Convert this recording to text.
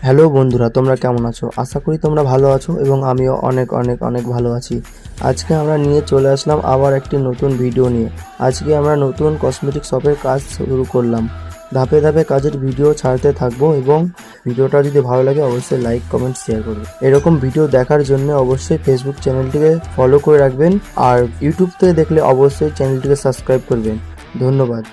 Hello বন্ধুরা, তোমরা কেমন আছো? আশা করি তোমরা ভালো আছো এবং আমিও অনেক অনেক অনেক ভালো আছি। আজকে আমরা নিয়ে চলে আসলাম আবার একটি নতুন ভিডিও নিয়ে। আজকে আমরা নতুন কসমেটিক শপের কাজ শুরু করলাম। ধাপে ধাপে কাজের ভিডিও ছাড়তে থাকবো এবং ভিডিওটা যদি ভালো লাগে অবশ্যই লাইক কমেন্ট শেয়ার করবে। এরকম ভিডিও দেখার জন্য অবশ্যই ফেসবুক চ্যানেলটিকে ফলো করে রাখবেন আর ইউটিউব থেকে দেখলে অবশ্যই চ্যানেলটিকে সাবস্ক্রাইব করবেন। ধন্যবাদ।